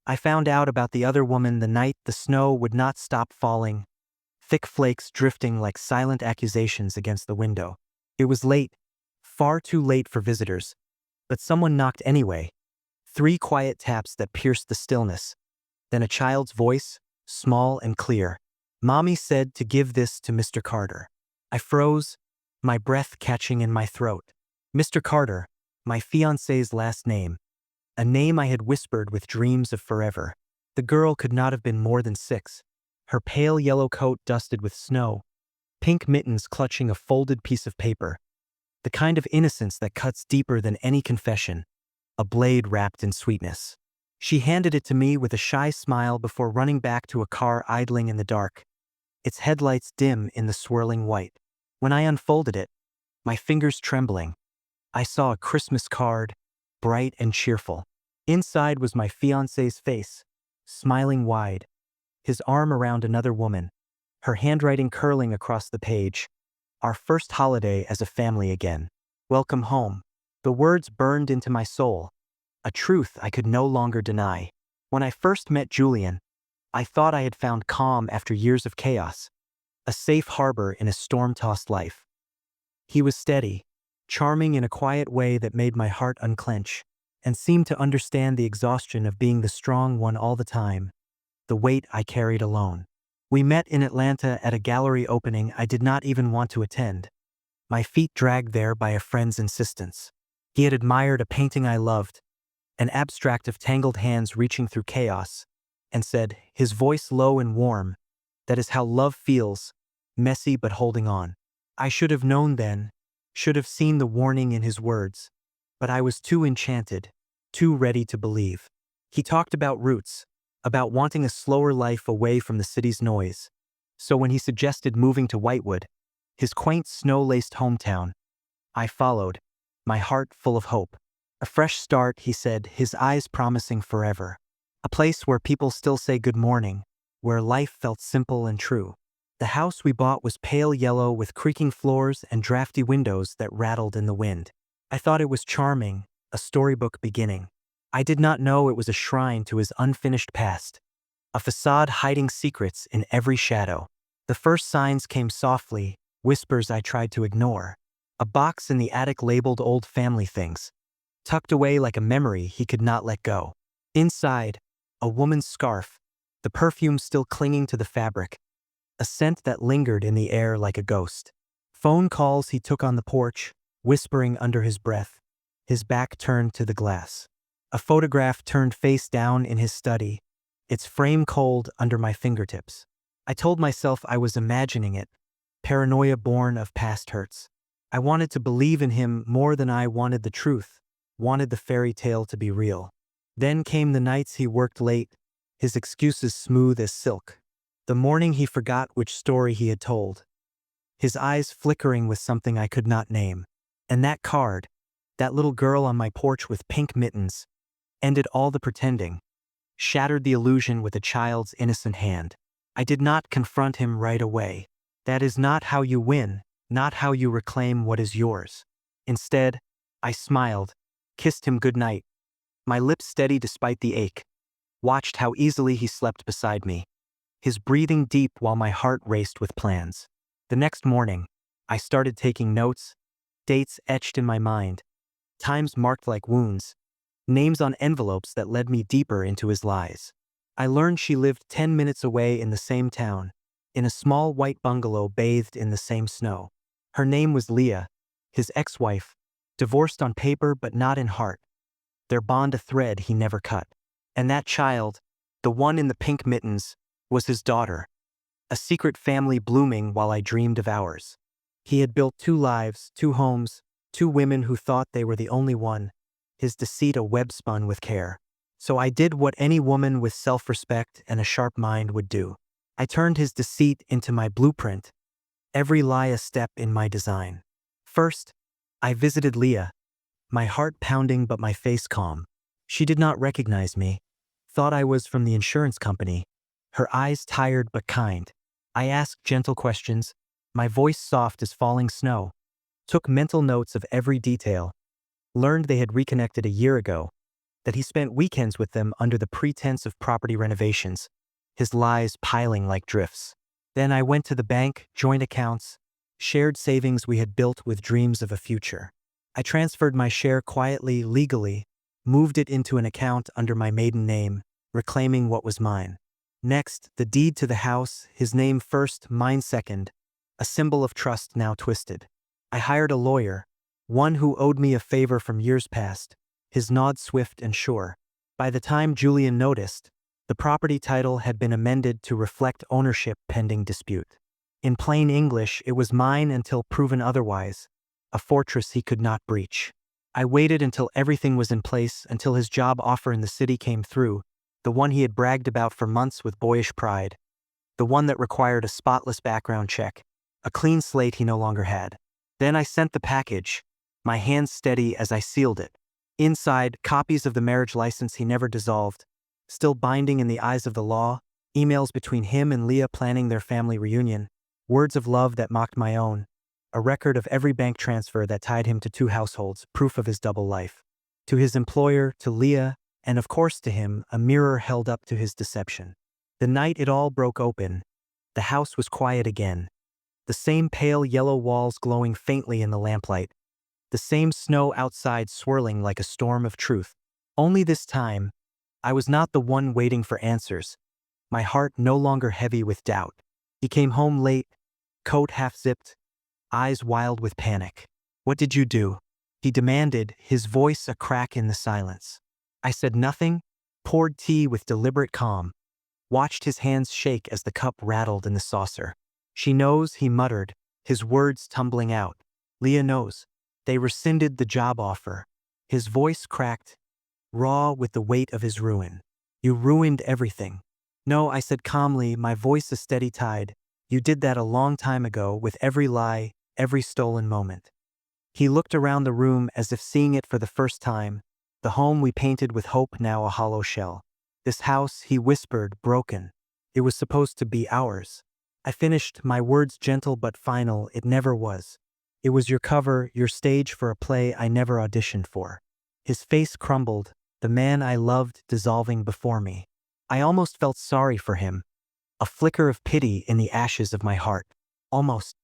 I found out about the other woman the night the snow would not stop falling, thick flakes drifting like silent accusations against the window. It was late, far too late for visitors, but someone knocked anyway. 3 quiet taps that pierced the stillness. Then a child's voice, small and clear. "Mommy said to give this to Mr. Carter." I froze, my breath catching in my throat. Mr. Carter, my fiancé's last name. A name I had whispered with dreams of forever. The girl could not have been more than 6. Her pale yellow coat dusted with snow, pink mittens clutching a folded piece of paper. The kind of innocence that cuts deeper than any confession. A blade wrapped in sweetness. She handed it to me with a shy smile before running back to a car idling in the dark, its headlights dim in the swirling white. When I unfolded it, my fingers trembling, I saw a Christmas card, bright and cheerful. Inside was my fiancé's face, smiling wide, his arm around another woman, her handwriting curling across the page. "Our first holiday as a family again. Welcome home." The words burned into my soul, a truth I could no longer deny. When I first met Julian, I thought I had found calm after years of chaos, a safe harbor in a storm-tossed life. He was steady, charming in a quiet way that made my heart unclench, and seemed to understand the exhaustion of being the strong one all the time, the weight I carried alone. We met in Atlanta at a gallery opening I did not even want to attend, my feet dragged there by a friend's insistence. He had admired a painting I loved, an abstract of tangled hands reaching through chaos, and said, his voice low and warm, "That is how love feels, messy but holding on." I should have known then, should have seen the warning in his words, but I was too enchanted, too ready to believe. He talked about roots, about wanting a slower life away from the city's noise. So when he suggested moving to Whitewood, his quaint snow-laced hometown, I followed, my heart full of hope. A fresh start, he said, his eyes promising forever. A place where people still say good morning, where life felt simple and true. The house we bought was pale yellow with creaking floors and drafty windows that rattled in the wind. I thought it was charming, a storybook beginning. I did not know it was a shrine to his unfinished past, a facade hiding secrets in every shadow. The first signs came softly, whispers I tried to ignore. A box in the attic labeled old family things, tucked away like a memory he could not let go. Inside, a woman's scarf, the perfume still clinging to the fabric, a scent that lingered in the air like a ghost. Phone calls he took on the porch, whispering under his breath, his back turned to the glass. A photograph turned face down in his study, its frame cold under my fingertips. I told myself I was imagining it, paranoia born of past hurts. I wanted to believe in him more than I wanted the truth, wanted the fairy tale to be real. Then came the nights he worked late, his excuses smooth as silk. The morning he forgot which story he had told, his eyes flickering with something I could not name. And that card, that little girl on my porch with pink mittens, ended all the pretending, shattered the illusion with a child's innocent hand. I did not confront him right away. That is not how you win, not how you reclaim what is yours. Instead, I smiled, kissed him goodnight, my lips steady despite the ache, watched how easily he slept beside me, his breathing deep while my heart raced with plans. The next morning, I started taking notes, dates etched in my mind, times marked like wounds, names on envelopes that led me deeper into his lies. I learned she lived 10 minutes away in the same town, in a small white bungalow bathed in the same snow. Her name was Leah, his ex-wife, divorced on paper but not in heart, their bond a thread he never cut. And that child, the one in the pink mittens, was his daughter, a secret family blooming while I dreamed of ours. He had built 2 lives, 2 homes, 2 women who thought they were the only one, his deceit a web spun with care. So I did what any woman with self-respect and a sharp mind would do. I turned his deceit into my blueprint, every lie a step in my design. First, I visited Leah, my heart pounding but my face calm. She did not recognize me, thought I was from the insurance company, her eyes tired but kind. I asked gentle questions, my voice soft as falling snow, took mental notes of every detail, learned they had reconnected a year ago, that he spent weekends with them under the pretense of property renovations, his lies piling like drifts. Then I went to the bank, joint accounts, shared savings we had built with dreams of a future. I transferred my share quietly, legally, moved it into an account under my maiden name, reclaiming what was mine. Next, the deed to the house, his name first, mine second, a symbol of trust now twisted. I hired a lawyer, one who owed me a favor from years past, his nod swift and sure. By the time Julian noticed, the property title had been amended to reflect ownership pending dispute. In plain English, it was mine until proven otherwise, a fortress he could not breach. I waited until everything was in place, until his job offer in the city came through, the one he had bragged about for months with boyish pride, the one that required a spotless background check, a clean slate he no longer had. Then I sent the package, my hands steady as I sealed it. Inside, copies of the marriage license he never dissolved, still binding in the eyes of the law, emails between him and Leah planning their family reunion, words of love that mocked my own, a record of every bank transfer that tied him to two households, proof of his double life. To his employer, to Leah, and of course to him, a mirror held up to his deception. The night it all broke open, the house was quiet again. The same pale yellow walls glowing faintly in the lamplight. The same snow outside swirling like a storm of truth. Only this time, I was not the one waiting for answers, my heart no longer heavy with doubt. He came home late, coat half-zipped, eyes wild with panic. "What did you do?" he demanded, his voice a crack in the silence. I said nothing, poured tea with deliberate calm, watched his hands shake as the cup rattled in the saucer. "She knows," he muttered, his words tumbling out. "Leah knows. They rescinded the job offer." His voice cracked, raw with the weight of his ruin. "You ruined everything." "No," I said calmly, my voice a steady tide. "You did that a long time ago, with every lie, every stolen moment." He looked around the room as if seeing it for the first time, the home we painted with hope now a hollow shell. "This house," he whispered, broken. "It was supposed to be ours." I finished, my words gentle but final. "It never was. It was your cover, your stage for a play I never auditioned for." His face crumbled, the man I loved dissolving before me. I almost felt sorry for him, a flicker of pity in the ashes of my heart. Almost.